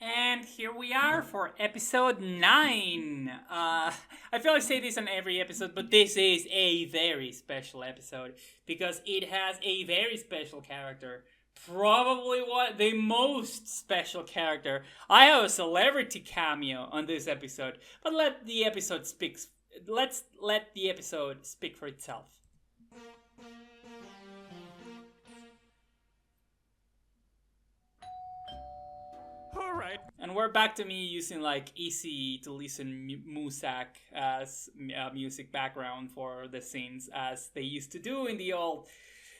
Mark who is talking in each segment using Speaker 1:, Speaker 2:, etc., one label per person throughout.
Speaker 1: And here we are for episode 9. I feel I say this on every episode, but this is a very special episode because it has a very special character. Probably what the most special character. I have a celebrity cameo on this episode, but let's let the episode speak for itself.
Speaker 2: Alright.
Speaker 1: And we're back to me using like easy to listen Musak as music background for the scenes as they used to do in the old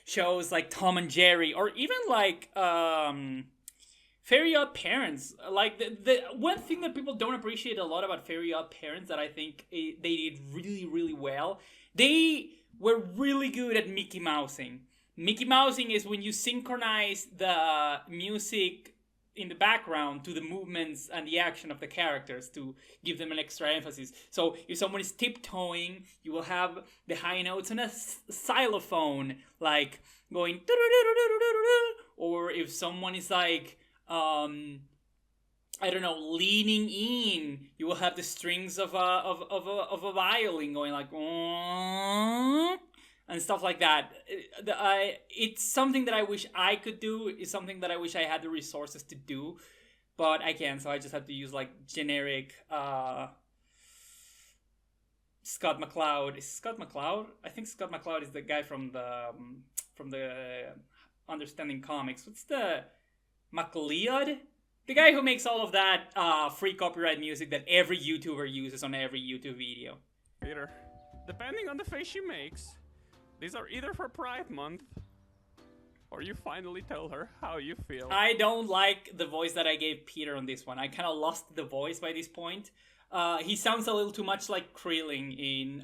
Speaker 1: shows like Tom and Jerry or even like Fairy Odd Parents. Like the one thing that people don't appreciate a lot about Fairy Odd Parents that I think they did really really well. They were really good at Mickey Mousing. Mickey Mousing is when you synchronize the music in the background to the movements and the action of the characters to give them an extra emphasis. So if someone is tiptoeing, you will have the high notes on a xylophone, like going, or if someone is like, I don't know, leaning in, you will have the strings of a violin going like, and stuff like that. It's something that I wish I could do. It's something that I wish I had the resources to do, but I can't. So I just have to use like generic Scott McCloud. Is Scott McCloud? I think Scott McCloud is the guy from the Understanding Comics. What's the McLeod? The guy who makes all of that free copyright music that every YouTuber uses on every YouTube video.
Speaker 2: Peter, depending on the face she makes, these are either for Pride Month, or you finally tell her how you feel.
Speaker 1: I don't like the voice that I gave Peter on this one. I kind of lost the voice by this point. He sounds a little too much like Krillin in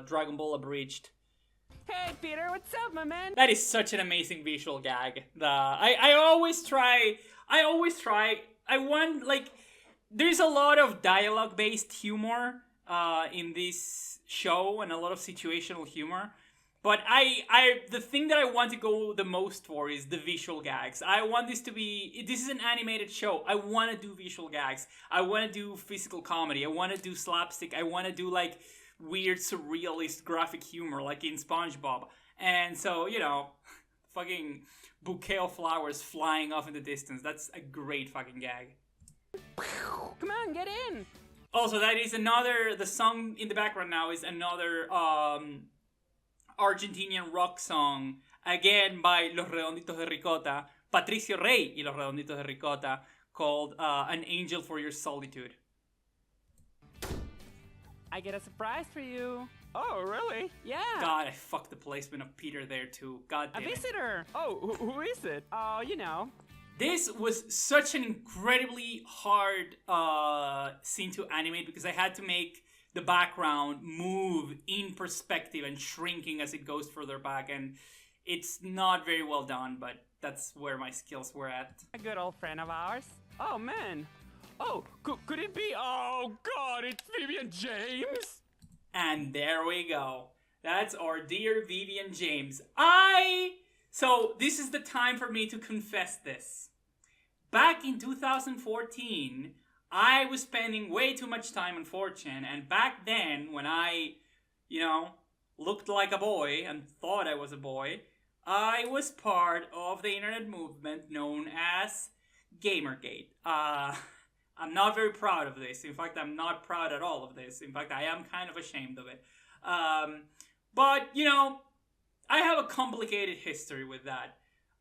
Speaker 1: Dragon Ball Abridged.
Speaker 3: Hey Peter, what's up, my man?
Speaker 1: That is such an amazing visual gag. I always try. I want, like, there's a lot of dialogue-based humor in this show and a lot of situational humor. But the thing that I want to go the most for is the visual gags. I want this is an animated show. I want to do visual gags. I want to do physical comedy. I want to do slapstick. I want to do like weird surrealist graphic humor like in SpongeBob. And so, fucking bouquet of flowers flying off in the distance. That's a great fucking gag.
Speaker 3: Come on, get in!
Speaker 1: Also, the song in the background now is another, Argentinian rock song, again by Los Redonditos de Ricota, Patricio Rey y Los Redonditos de Ricota, called An Angel for Your Solitude.
Speaker 3: I get a surprise for you.
Speaker 2: Oh, really?
Speaker 3: Yeah.
Speaker 1: God, I fucked the placement of Peter there too. God
Speaker 3: A
Speaker 1: damn it.
Speaker 3: visitor.
Speaker 2: Oh, who is it?
Speaker 3: Oh, you know.
Speaker 1: This was such an incredibly hard scene to animate because I had to make the background move in perspective and shrinking as it goes further back, and it's not very well done, but that's where my skills were at.
Speaker 3: A good old friend of ours.
Speaker 2: Oh, man. Oh, could it be? Oh, God, it's Vivian James?
Speaker 1: And there we go. That's our dear Vivian James. So this is the time for me to confess this. Back in 2014, I was spending way too much time on 4chan, and back then, when I, looked like a boy and thought I was a boy, I was part of the internet movement known as Gamergate. I'm not very proud of this. In fact, I'm not proud at all of this. In fact, I am kind of ashamed of it. But, I have a complicated history with that.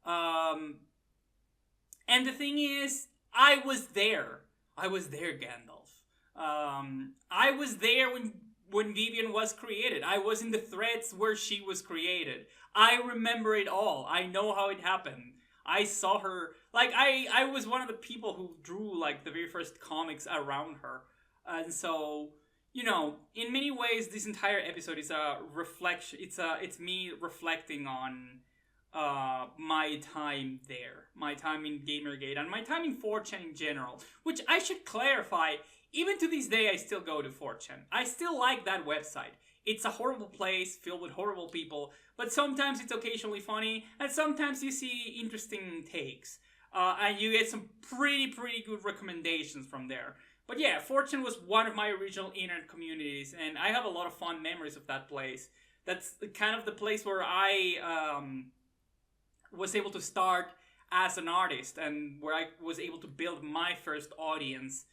Speaker 1: And the thing is, I was there. Gandalf. I was there when Vivian was created. I was in the threads where she was created. I remember it all. I know how it happened. I saw her, like, I was one of the people who drew, like, the very first comics around her. And so, in many ways, this entire episode is a reflection. It's me reflecting on my time there, my time in Gamergate, and my time in 4chan in general. Which I should clarify, even to this day, I still go to 4chan. I still like that website. It's a horrible place filled with horrible people, but sometimes it's occasionally funny, and sometimes you see interesting takes. and you get some pretty good recommendations from there. But yeah, Fortune was one of my original internet communities, and I have a lot of fond memories of that place. That's kind of the place where I was able to start as an artist, and where I was able to build my first audience,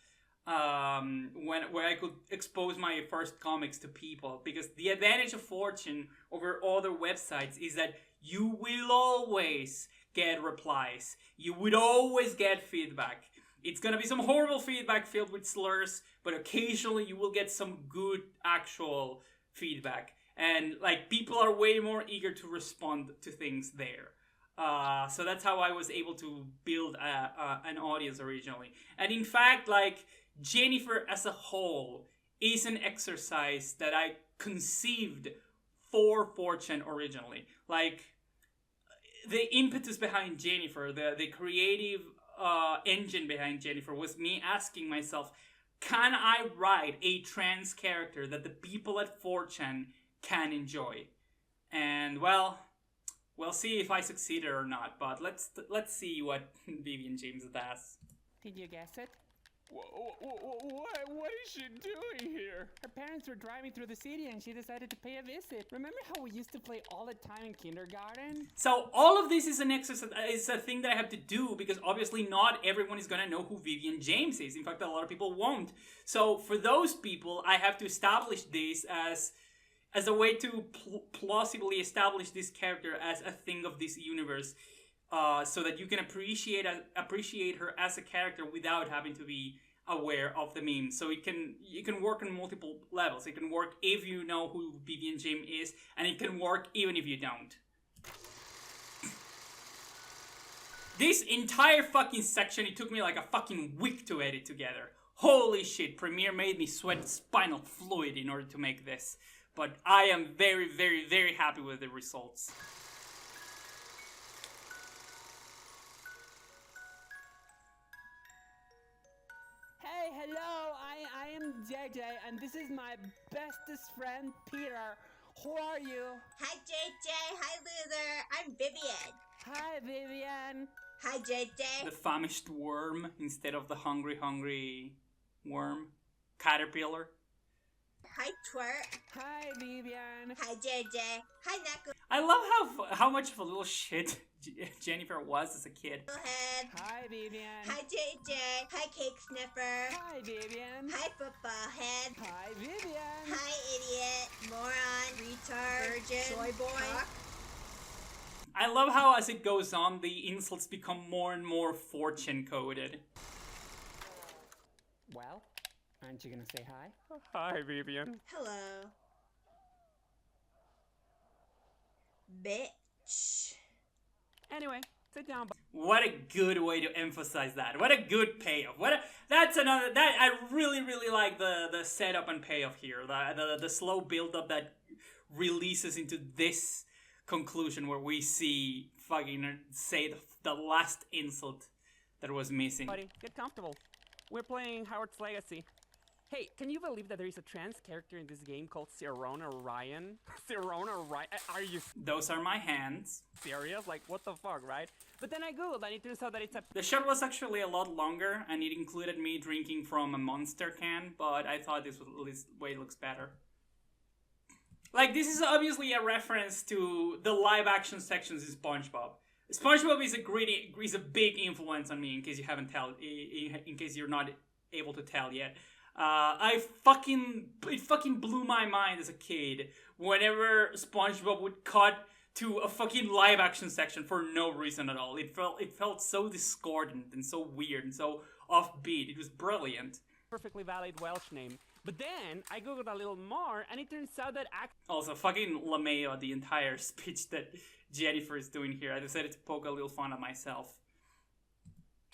Speaker 1: where I could expose my first comics to people. Because the advantage of Fortune over other websites is that you will always get replies. You would always get feedback. It's gonna be some horrible feedback filled with slurs, but occasionally you will get some good actual feedback. And like, people are way more eager to respond to things there. So that's how I was able to build an audience originally. And in fact, like, Jennyffer as a whole is an exercise that I conceived for Fortune originally. Like, the impetus behind Jennyffer, the creative engine behind Jennyffer, was me asking myself, can I write a trans character that the people at Fortune can enjoy? And well, we'll see if I succeeded or not, but let's see what Vivian James does.
Speaker 3: Did you guess it?
Speaker 2: What is she doing here?
Speaker 3: Her parents were driving through the city and she decided to pay a visit. Remember how we used to play all the time in kindergarten?
Speaker 1: So all of this is an exercise, is a thing that I have to do, because obviously not everyone is gonna know who Vivian James is. In fact, a lot of people won't. So for those people, I have to establish this as a way to plausibly establish this character as a thing of this universe, so that you can appreciate her as a character without having to be aware of the meme. So it can work on multiple levels. It can work if you know who Vivian James is, and it can work even if you don't. This entire fucking section, it took me like a fucking week to edit together. Holy shit, Premiere made me sweat spinal fluid in order to make this. But I am very happy with the results.
Speaker 3: Hey, hello, I am JJ, and this is my bestest friend, Peter. Who are you?
Speaker 4: Hi JJ, hi loser, I'm Vivian.
Speaker 3: Hi, Vivian.
Speaker 4: Hi JJ.
Speaker 1: The famished worm instead of the hungry worm. Caterpillar.
Speaker 4: Hi Twerk.
Speaker 3: Hi, Vivian.
Speaker 4: Hi JJ. Hi Knucklehead.
Speaker 1: I love how much of a little shit Jennyffer was as a kid.
Speaker 3: Hi, Vivian.
Speaker 4: Hi JJ. Hi Cake Sniffer.
Speaker 3: Hi, Vivian.
Speaker 4: Hi Football Head.
Speaker 3: Hi, Vivian.
Speaker 4: Hi Idiot. Moron. Retard. Virgin. Soy Boy.
Speaker 1: I love how as it goes on, the insults become more and more Fortune coded.
Speaker 3: Well, aren't you gonna say hi?
Speaker 2: Hi, Vivian.
Speaker 4: Hello. Bitch.
Speaker 3: Anyway, sit down.
Speaker 1: What a good way to emphasize that. What a good payoff. That's another, that I really like the setup and payoff here. The slow build up that releases into this conclusion where we see fucking say the last insult that was missing.
Speaker 3: Buddy, get comfortable. We're playing Howard's Legacy. Hey, can you believe that there is a trans character in this game called Sirona Ryan? Sirona Ryan? Are you
Speaker 1: Those are my hands.
Speaker 3: serious? Like, what the fuck, right? But then I googled and it turns out that it's a...
Speaker 1: The shot was actually a lot longer, and it included me drinking from a Monster can, but I thought this way looks better. Like, this is obviously a reference to the live-action sections in SpongeBob. SpongeBob is a big influence on me, in case you haven't in case you're not able to tell yet. It fucking blew my mind as a kid whenever SpongeBob would cut to a fucking live action section for no reason at all. It felt so discordant and so weird and so offbeat. It was brilliant.
Speaker 3: perfectly valid Welsh name. But then I googled a little more, and it turns out that
Speaker 1: Also, fucking LeMayo, the entire speech that Jennyffer is doing here. I decided to poke a little fun at myself.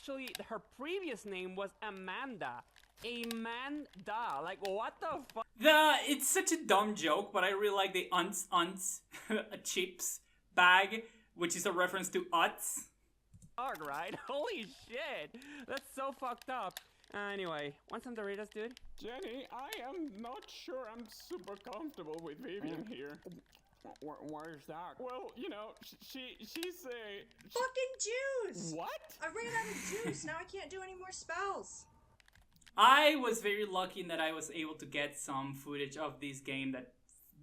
Speaker 3: actually her previous name was Amanda. Amanda. Like, what the fuck?
Speaker 1: It's such a dumb joke, but I really like the unts chips bag, which is a reference to Utz.
Speaker 3: Right? Holy shit! That's so fucked up. Anyway, want some Doritos, dude?
Speaker 2: Jenny, I am not sure I'm super comfortable with Vivian here.
Speaker 3: Where's that?
Speaker 2: Well, you know, she's a...
Speaker 4: Fucking juice!
Speaker 2: What?
Speaker 4: I ran out of juice. Now I can't do any more spells.
Speaker 1: I was very lucky in that I was able to get some footage of this game that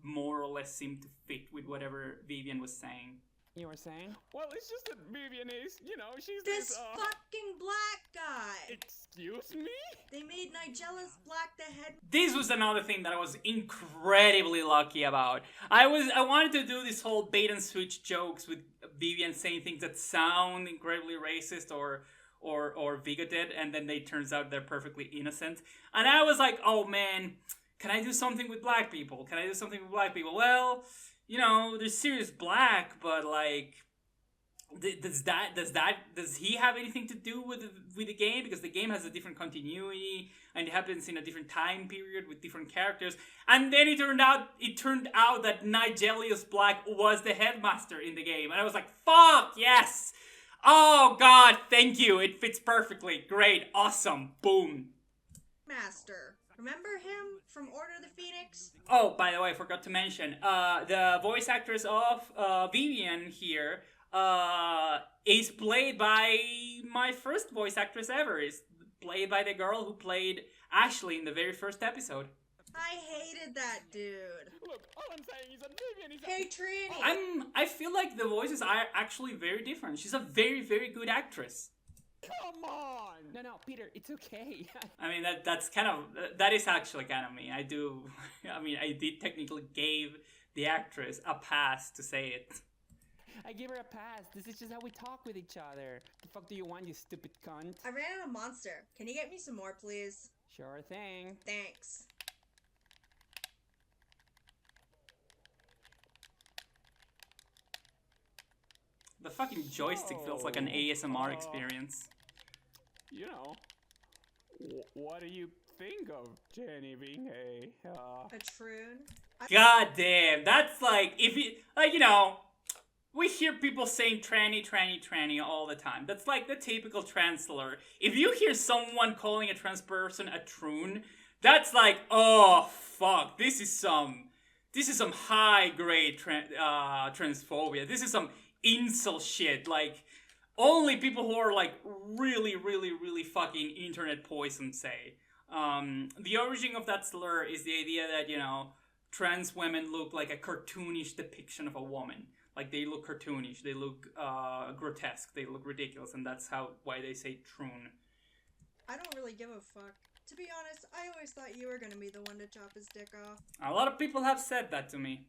Speaker 1: more or less seemed to fit with whatever Vivian was saying.
Speaker 3: You were saying?
Speaker 2: Well, it's just that Vivian is, you know, she's
Speaker 4: This fucking black guy.
Speaker 2: Excuse me?
Speaker 4: They made Nigella's black the head.
Speaker 1: This was another thing that I was incredibly lucky about. I wanted to do this whole bait and switch jokes with Vivian saying things that sound incredibly racist or bigoted, and then they turns out they're perfectly innocent. And I was like, oh man, can I do something with black people? Can I do something with black people? Well, you know, there's Sirius Black, but like, does he have anything to do with the game? Because the game has a different continuity and it happens in a different time period with different characters. And then it turned out that Nigelius Black was the headmaster in the game, and I was like, fuck yes! Oh god, thank you! It fits perfectly. Great, awesome, boom.
Speaker 4: Master. Remember him from Order of the Phoenix?
Speaker 1: Oh, by the way, I forgot to mention, the voice actress of Vivian here is played by my first voice actress ever. Is played by the girl who played Ashley in the very first episode.
Speaker 4: I hated that dude.
Speaker 2: Look, all I'm saying is that Vivian is...
Speaker 4: Hey, Trini.
Speaker 1: I feel like the voices are actually very different. She's a very, very good actress.
Speaker 2: Come on!
Speaker 3: No, Peter, it's okay.
Speaker 1: I mean, that is actually kind of me. I did technically gave the actress a pass to say it.
Speaker 3: I gave her a pass. This is just how we talk with each other. The fuck do you want, you stupid cunt?
Speaker 4: I ran out of monster. Can you get me some more, please?
Speaker 3: Sure thing.
Speaker 4: Thanks.
Speaker 1: The fucking joystick feels like an ASMR experience.
Speaker 2: You know, what do you think of Jenny being
Speaker 4: A troon?
Speaker 1: God damn, that's like, if you, like, you know, we hear people saying tranny all the time. That's like the typical trans slur. If you hear someone calling a trans person a troon, that's like, oh fuck, this is some high grade transphobia. This is some incel shit. Like, only people who are like really fucking internet poison say. The origin of that slur is the idea that, you know, trans women look like a cartoonish depiction of a woman. Like, they look cartoonish, they look grotesque, they look ridiculous, and that's why they say troon.
Speaker 4: I don't really give a fuck. To be honest, I always thought you were gonna be the one to chop his dick off.
Speaker 1: A lot of people have said that to me.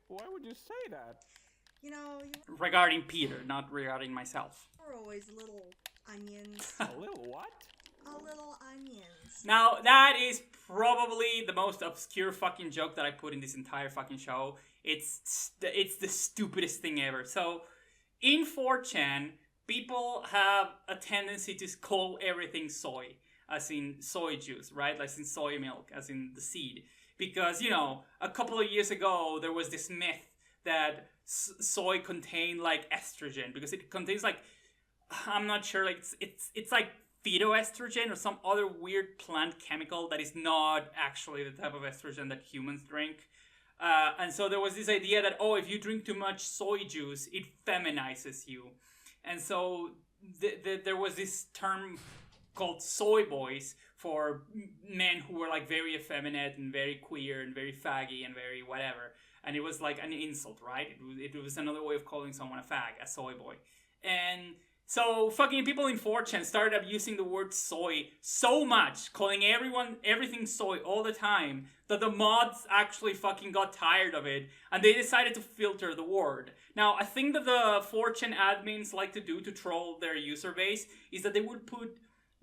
Speaker 2: Why would you say that?
Speaker 4: You know, you
Speaker 1: Regarding Peter, not regarding myself.
Speaker 4: were always little onions.
Speaker 2: A little what?
Speaker 4: A little onions.
Speaker 1: Now, that is probably the most obscure fucking joke that I put in this entire fucking show. It's the stupidest thing ever. So, in 4chan, people have a tendency to call everything soy, as in soy juice, right? As in soy milk, as in the seed. Because, you know, a couple of years ago, there was this myth that soy contained, like, estrogen. Because it contains, like, I'm not sure, like, it's like phytoestrogen or some other weird plant chemical that is not actually the type of estrogen that humans drink. And so there was this idea that, oh, if you drink too much soy juice, it feminizes you. And so there was this term called soy boys for men who were like very effeminate and very queer and very faggy and very whatever. And it was like an insult, right? It was another way of calling someone a fag, a soy boy. And so fucking people in 4chan started using the word soy so much, calling everything soy all the time, that the mods actually fucking got tired of it, and they decided to filter the word. Now, a thing that the 4chan admins like to do to troll their user base is that they would put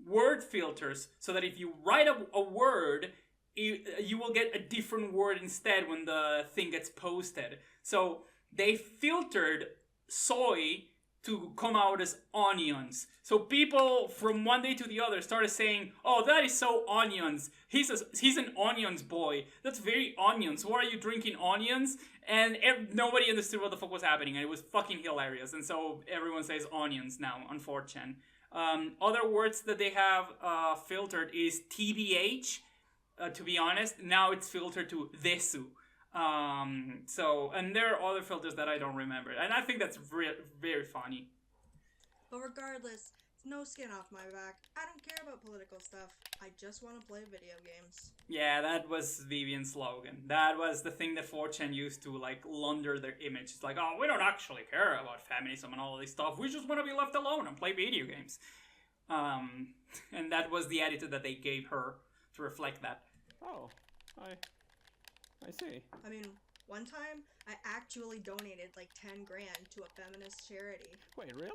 Speaker 1: word filters so that if you write a word, you will get a different word instead when the thing gets posted. So they filtered soy to come out as onions. So people from one day to the other started saying, oh, that is so onions. He's an onions boy. That's very onions. Why are you drinking onions? And nobody understood what the fuck was happening, and it was fucking hilarious. And so everyone says onions now on 4chan. Other words that they have filtered is TBH. To be honest, now it's filtered to desu. And there are other filters that I don't remember, and I think that's very funny.
Speaker 4: But regardless, it's no skin off my back. I don't care about political stuff. I just want to play video games.
Speaker 1: Yeah, that was Vivian's slogan. That was the thing that 4chan used to like launder their image. It's like, oh, we don't actually care about feminism and all of this stuff. We just want to be left alone and play video games. And that was the attitude that they gave her to reflect that.
Speaker 2: Oh, I see.
Speaker 4: I mean, one time I actually donated like 10 grand to a feminist charity.
Speaker 2: Wait, really?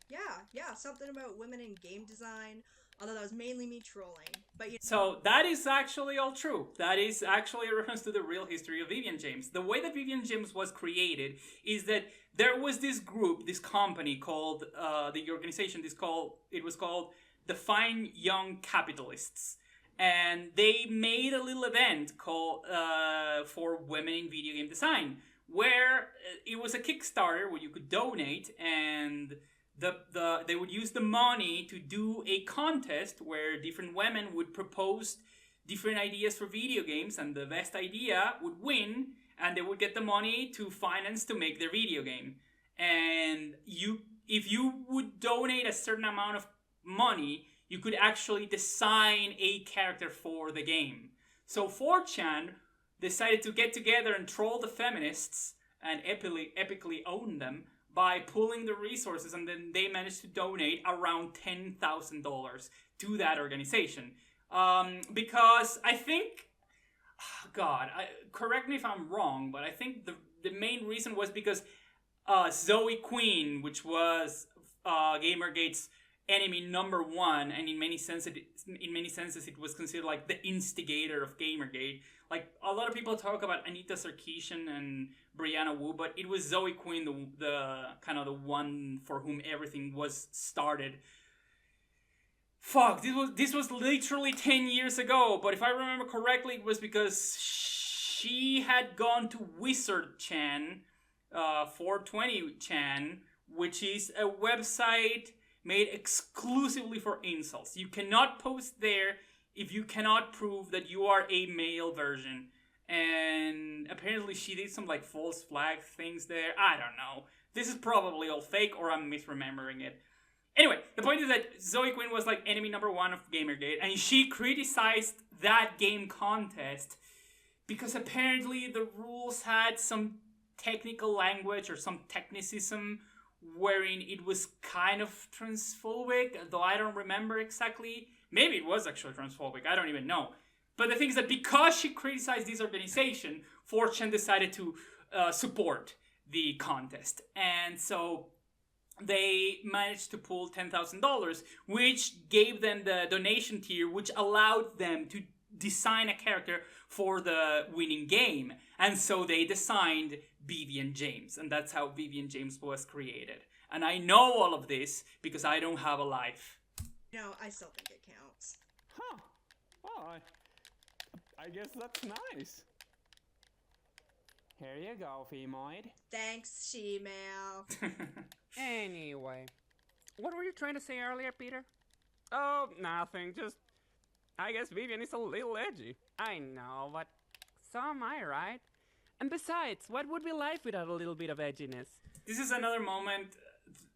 Speaker 4: Yeah, something about women in game design. Although that was mainly me trolling. But
Speaker 1: So that is actually all true. That is actually a reference to the real history of Vivian James. The way that Vivian James was created is that there was this group, this company called, the organization, it was called the Fine Young Capitalists. And they made a little event called for women in video game design, where it was a Kickstarter where you could donate, and they would use the money to do a contest where different women would propose different ideas for video games, and the best idea would win, and they would get the money to finance to make their video game. And if you would donate a certain amount of money, you could actually design a character for the game. So 4chan decided to get together and troll the feminists and epically own them by pooling the resources, and then they managed to donate around $10,000 to that organization. Because I think, correct me if I'm wrong, but I think the main reason was because Zoe Queen, which was Gamergate's enemy number one, and in many senses it was considered like the instigator of Gamergate. Like, a lot of people talk about Anita Sarkeesian and Brianna Wu, but it was Zoe Queen, the kind of the one for whom everything was started. Fuck, this was literally 10 years ago, but if I remember correctly, it was because she had gone to Wizard Chan, 420 Chan, which is a website made exclusively for incels. You cannot post there if you cannot prove that you are a male version. And apparently she did some like false flag things there. I don't know. This is probably all fake, or I'm misremembering it. Anyway, the point is that Zoe Quinn was like enemy number one of Gamergate, and she criticized that game contest because apparently the rules had some technical language or some technicism wherein it was kind of transphobic, though I don't remember exactly. Maybe it was actually transphobic, I don't even know. But the thing is that because she criticized this organization, 4chan decided to support the contest. And so they managed to pull $10,000, which gave them the donation tier, which allowed them to design a character for the winning game. And so they designed Vivian James, and that's how Vivian James was created. And I know all of this because I don't have a life.
Speaker 4: No, I still think it counts.
Speaker 2: Huh. Well, I guess that's nice. Here you go, Femoid.
Speaker 4: Thanks, She-Mail.
Speaker 3: Anyway, what were you trying to say earlier, Peter? Oh, nothing. Just, I guess Vivian is a little edgy. I know, but so am I, right? And besides, what would be life without a little bit of edginess?
Speaker 1: This is another moment.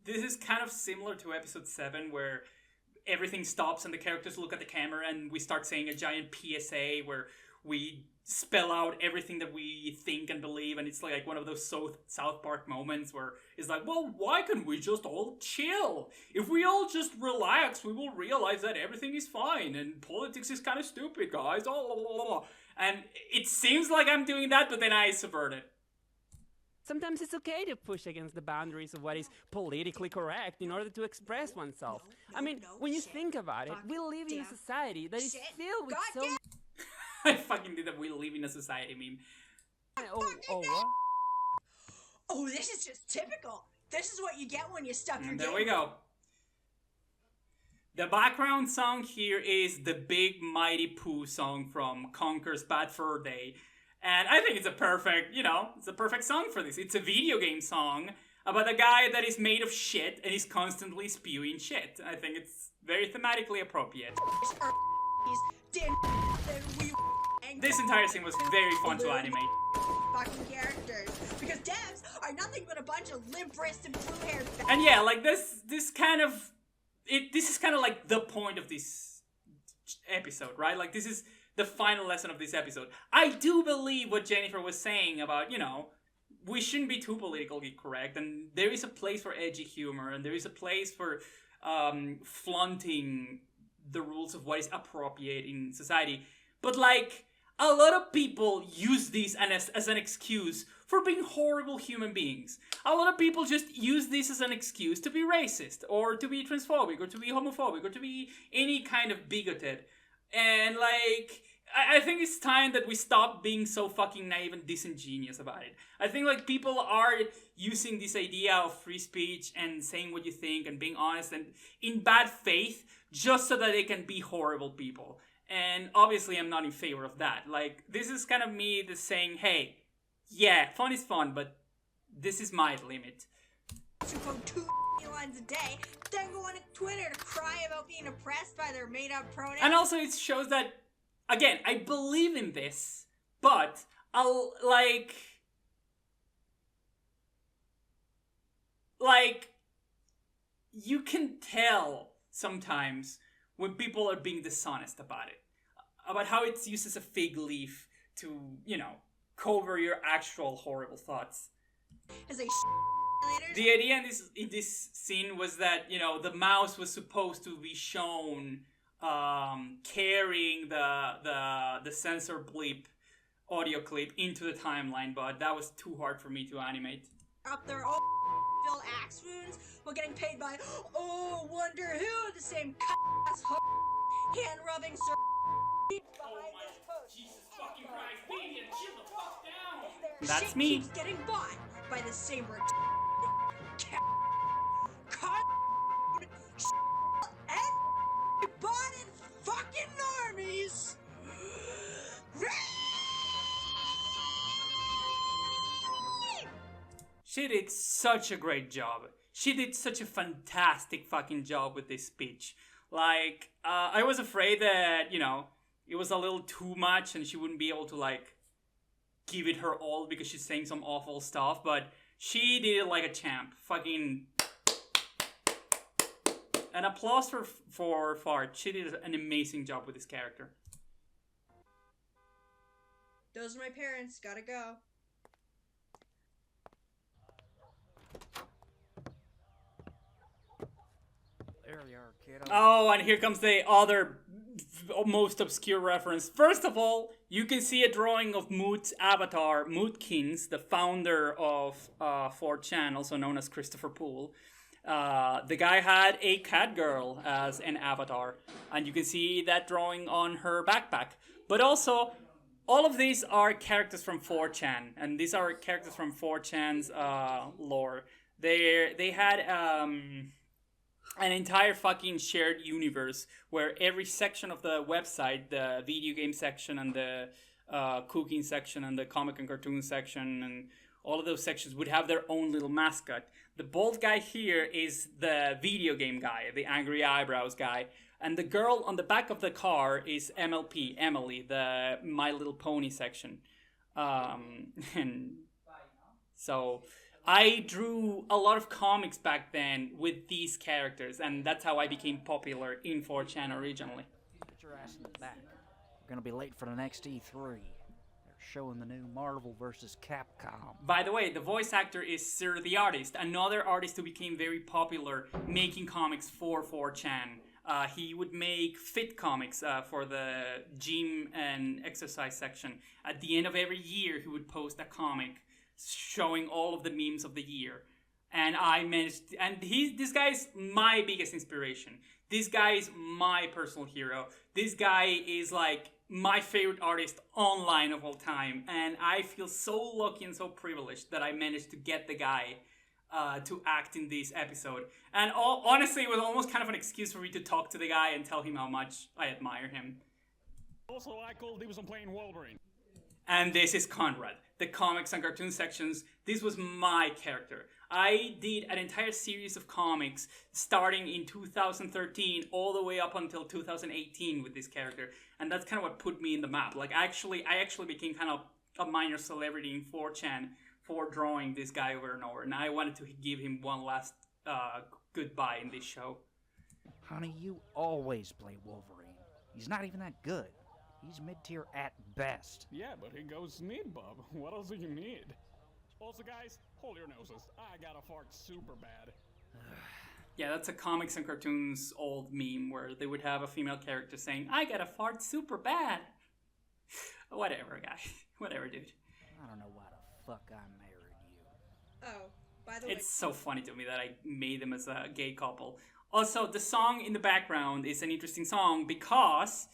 Speaker 1: This is kind of similar to episode 7, where everything stops and the characters look at the camera and we start saying a giant PSA where we spell out everything that we think and believe, and it's like one of those South Park moments where it's like, well, why can't we just all chill? If we all just relax, we will realize that everything is fine and politics is kind of stupid, guys. And it seems like I'm doing that, but then I subvert it.
Speaker 3: Sometimes it's okay to push against the boundaries of what is politically correct in order to express oneself. I mean, when you think about it, we live in a society that is filled with so...
Speaker 1: I fucking did that "we live in a society" meme.
Speaker 3: What?
Speaker 5: Oh, this is just typical. This is what you get when you stuff your
Speaker 1: There
Speaker 5: game.
Speaker 1: we go. The background song here is the Big Mighty Pooh song from Conker's Bad Fur Day. And I think it's a perfect, it's a perfect song for this. It's a video game song about a guy that is made of shit and is constantly spewing shit. I think it's very thematically appropriate. This entire scene was very fun to animate.
Speaker 5: fucking characters. Because devs are nothing but a bunch of limp-wristed, blue-haired
Speaker 1: And yeah, like this is kind of like the point of this episode, right? Like this is the final lesson of this episode. I do believe what Jennifer was saying about, we shouldn't be too politically correct, and there is a place for edgy humor, and there is a place for flaunting the rules of what is appropriate in society. But like, a lot of people use this as an excuse for being horrible human beings. A lot of people just use this as an excuse to be racist, or to be transphobic, or to be homophobic, or to be any kind of bigoted. And like, I think it's time that we stop being so fucking naive and disingenuous about it. I think like people are using this idea of free speech and saying what you think and being honest and in bad faith just so that they can be horrible people. And obviously I'm not in favor of that. Like, this is kind of me just saying, hey, yeah, fun is fun, but this is my limit.
Speaker 5: To quote 2 lines a day, then go on Twitter to cry about being oppressed by their made-up pronouns.
Speaker 1: And also it shows that, again, I believe in this, but I'll, like, you can tell sometimes when people are being dishonest about it. About how it's used as a fig leaf to, cover your actual horrible thoughts.
Speaker 5: As a
Speaker 1: The idea in this scene was that, the mouse was supposed to be shown carrying the censor bleep audio clip into the timeline, but that was too hard for me to animate.
Speaker 5: Up their own fill axe wounds while getting paid by, wonder who, the same ass hand-rubbing sir behind this post.
Speaker 1: Jesus fucking Christ, baby, chill the fuck down!
Speaker 5: Their
Speaker 1: That's
Speaker 5: shit
Speaker 1: me.
Speaker 5: keeps getting bought by the same and bought in fucking normies.
Speaker 1: She did such a great job. She did such a fantastic fucking job with this speech. Like, I was afraid that, it was a little too much and she wouldn't be able to, like, give it her all because she's saying some awful stuff, but she did it like a champ. Fucking... An applause for Fart. She did an amazing job with this character.
Speaker 4: Those are my parents. Gotta go.
Speaker 6: There you are, kiddo.
Speaker 1: Oh, and here comes the other most obscure reference. First of all, you can see a drawing of Moot's avatar, Mootkins, the founder of 4chan, also known as Christopher Poole. The guy had a cat girl as an avatar, and you can see that drawing on her backpack. But also, all of these are characters from 4chan, and these are characters from 4chan's lore. They had an entire fucking shared universe where every section of the website, the video game section and the cooking section and the comic and cartoon section and all of those sections would have their own little mascot. The bald guy here is the video game guy, the angry eyebrows guy. And the girl on the back of the car is MLP, Emily, the My Little Pony section. And so I drew a lot of comics back then with these characters, and that's how I became popular in 4chan originally.
Speaker 6: Put your ass in the back. We're gonna be late for the next E3. They're showing the new Marvel vs. Capcom.
Speaker 1: By the way, the voice actor is Sir the Artist, another artist who became very popular making comics for 4chan. He would make fit comics for the gym and exercise section. At the end of every year, he would post a comic showing all of the memes of the year. And I managed, and this guy is my biggest inspiration. This guy is my personal hero. This guy is like my favorite artist online of all time. And I feel so lucky and so privileged that I managed to get the guy to act in this episode. And honestly, it was almost kind of an excuse for me to talk to the guy and tell him how much I admire him.
Speaker 7: Also, I called he was playing Wolverine.
Speaker 1: And this is Conrad, the comics and cartoon sections. This was my character. I did an entire series of comics starting in 2013 all the way up until 2018 with this character. And that's kind of what put me in the map. Like, I actually became kind a minor celebrity in 4chan for drawing this guy over and over, and I wanted to give him one last goodbye in this show.
Speaker 6: Honey, you always play Wolverine. He's not even that good. He's mid-tier at best.
Speaker 7: Yeah, but he goes need, bub. What else do you need? Also, guys, hold your noses. I got a fart super bad.
Speaker 1: Yeah, that's a comics and cartoons old meme where they would have a female character saying, I got a fart super bad. Whatever, guy. Whatever, dude.
Speaker 6: I don't know why the fuck I married you.
Speaker 4: Oh, by the way.
Speaker 1: It's so funny to me that I made them as a gay couple. Also, the song in the background is an interesting song because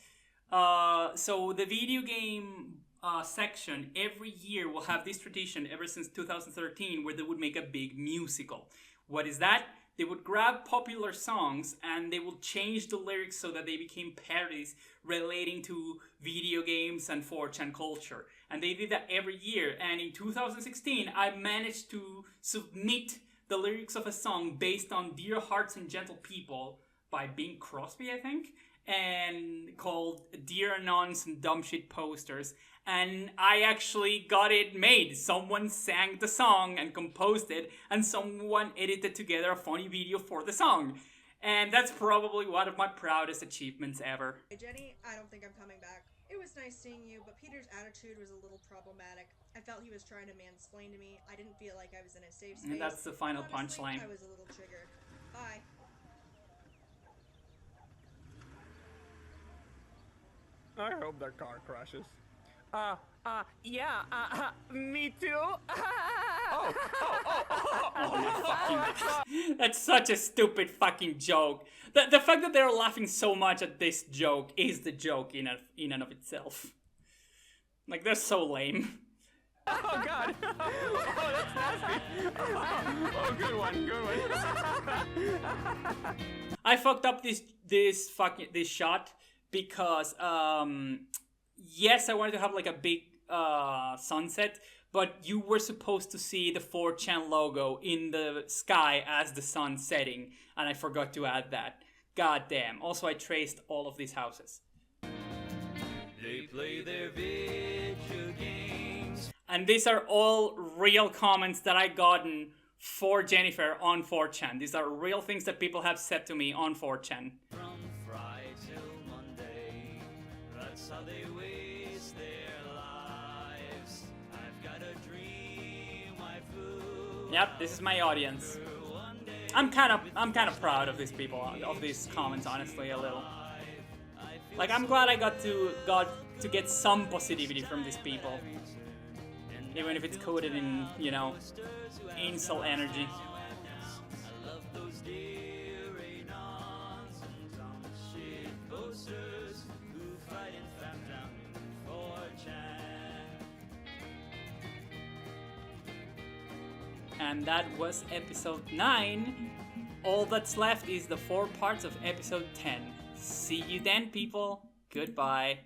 Speaker 1: so the video game section every year will have this tradition ever since 2013 where they would make a big musical. What is that? They would grab popular songs and they would change the lyrics so that they became parodies relating to video games and 4chan culture. And they did that every year. And in 2016, I managed to submit the lyrics of a song based on Dear Hearts and Gentle People by Bing Crosby, I think, and called Dear Anons and Dumb Shit Posters. And I actually got it made. Someone sang the song and composed it, and someone edited together a funny video for the song. And that's probably one of my proudest achievements ever.
Speaker 4: Hey, Jenny, I don't think I'm coming back. It was nice seeing you, but Peter's attitude was a little problematic. I felt he was trying to mansplain to me. I didn't feel like I was in a safe space.
Speaker 1: And that's the final
Speaker 4: Honestly,
Speaker 1: punchline.
Speaker 4: I was a little triggered. Bye.
Speaker 2: I hope their car crashes.
Speaker 3: Yeah, me too.
Speaker 1: That's such a stupid fucking joke. The fact that they're laughing so much at this joke is the joke in and of itself. Like, they're so lame.
Speaker 3: Oh god. Oh, that's nasty. Oh, good one, good one.
Speaker 1: I fucked up this shot because yes, I wanted to have like a big sunset, but you were supposed to see the 4chan logo in the sky as the sun setting, and I forgot to add that. God damn. Also, I traced all of these houses.
Speaker 8: They play their video games.
Speaker 1: And these are all real comments that I gotten for Jennyffer on 4chan. These are real things that people have said to me on 4chan.
Speaker 8: From Friday till Monday, that's how they waste their lives. I've got a dream, I flew.
Speaker 1: Yep, this is my audience. I'm kind of proud of these people, of these comments, honestly, a little. Like, I'm glad I got to get some positivity from these people. Even if it's coded in, you know, incel energy.
Speaker 8: I love those dear anons and dumb shit posters who fight and fap down in 4chan.
Speaker 1: And that was episode 9. All that's left is the 4 parts of episode 10. See you then, people. Goodbye.